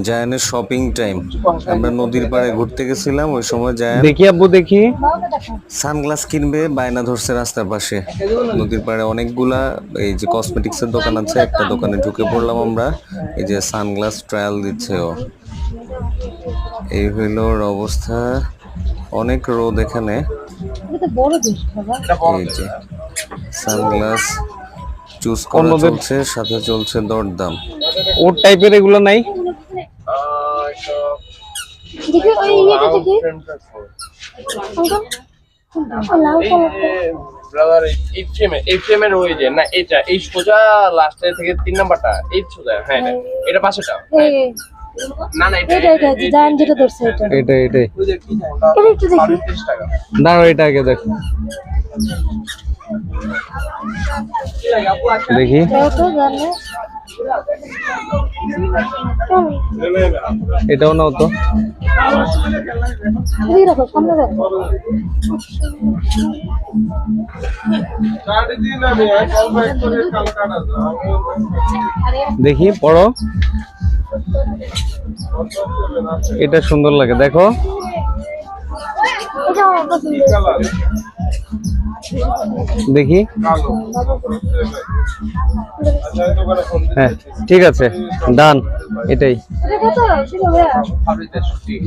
জায়ানের shopping time. আমরা নদীর পাড়ে ঘুরতে গেছিলাম, ওই সময় জায়ান দেখি আব্বু দেখি। সানগ্লাস কিনবে, বায়না ধরছে রাস্তার পাশে। নদীর পাড়ে অনেকগুলা এই যে কসমেটিক্সের দোকান আছে, একটা দোকানে ঢুকে পড়লাম আমরা। এই যে সানগ্লাস ট্রায়াল দিচ্ছে ও। এই হইল ওর অবস্থা। অনেক রোদ এখানে। এই যে সানগ্লাস চুজ করা চলছে, সাথে চলছে দরদাম। ওর টাইপের এগুলো নাই? এই ফ্রেমের ওই যে না, এটা এই সোজা লাস্টে থেকে 3 নাম্বারটা, এই সোজা, হ্যাঁ এটা পাশেটা। না না এটা জান যেটা ধরছে এটা এটা এটা একটু দেখি দাঁড়াও, এটা আগে দেখো দেখি। তো জানে এটাও নাও তো। এই রাখো, সামনে রাখো। দেখি পড়ো, এটা সুন্দর লাগে দেখো। এটা আমার পছন্দ। দেখি, হ্যাঁ ঠিক আছে, ডান এটাই। এটা কত ছিল ভাইয়া? 150 পিস।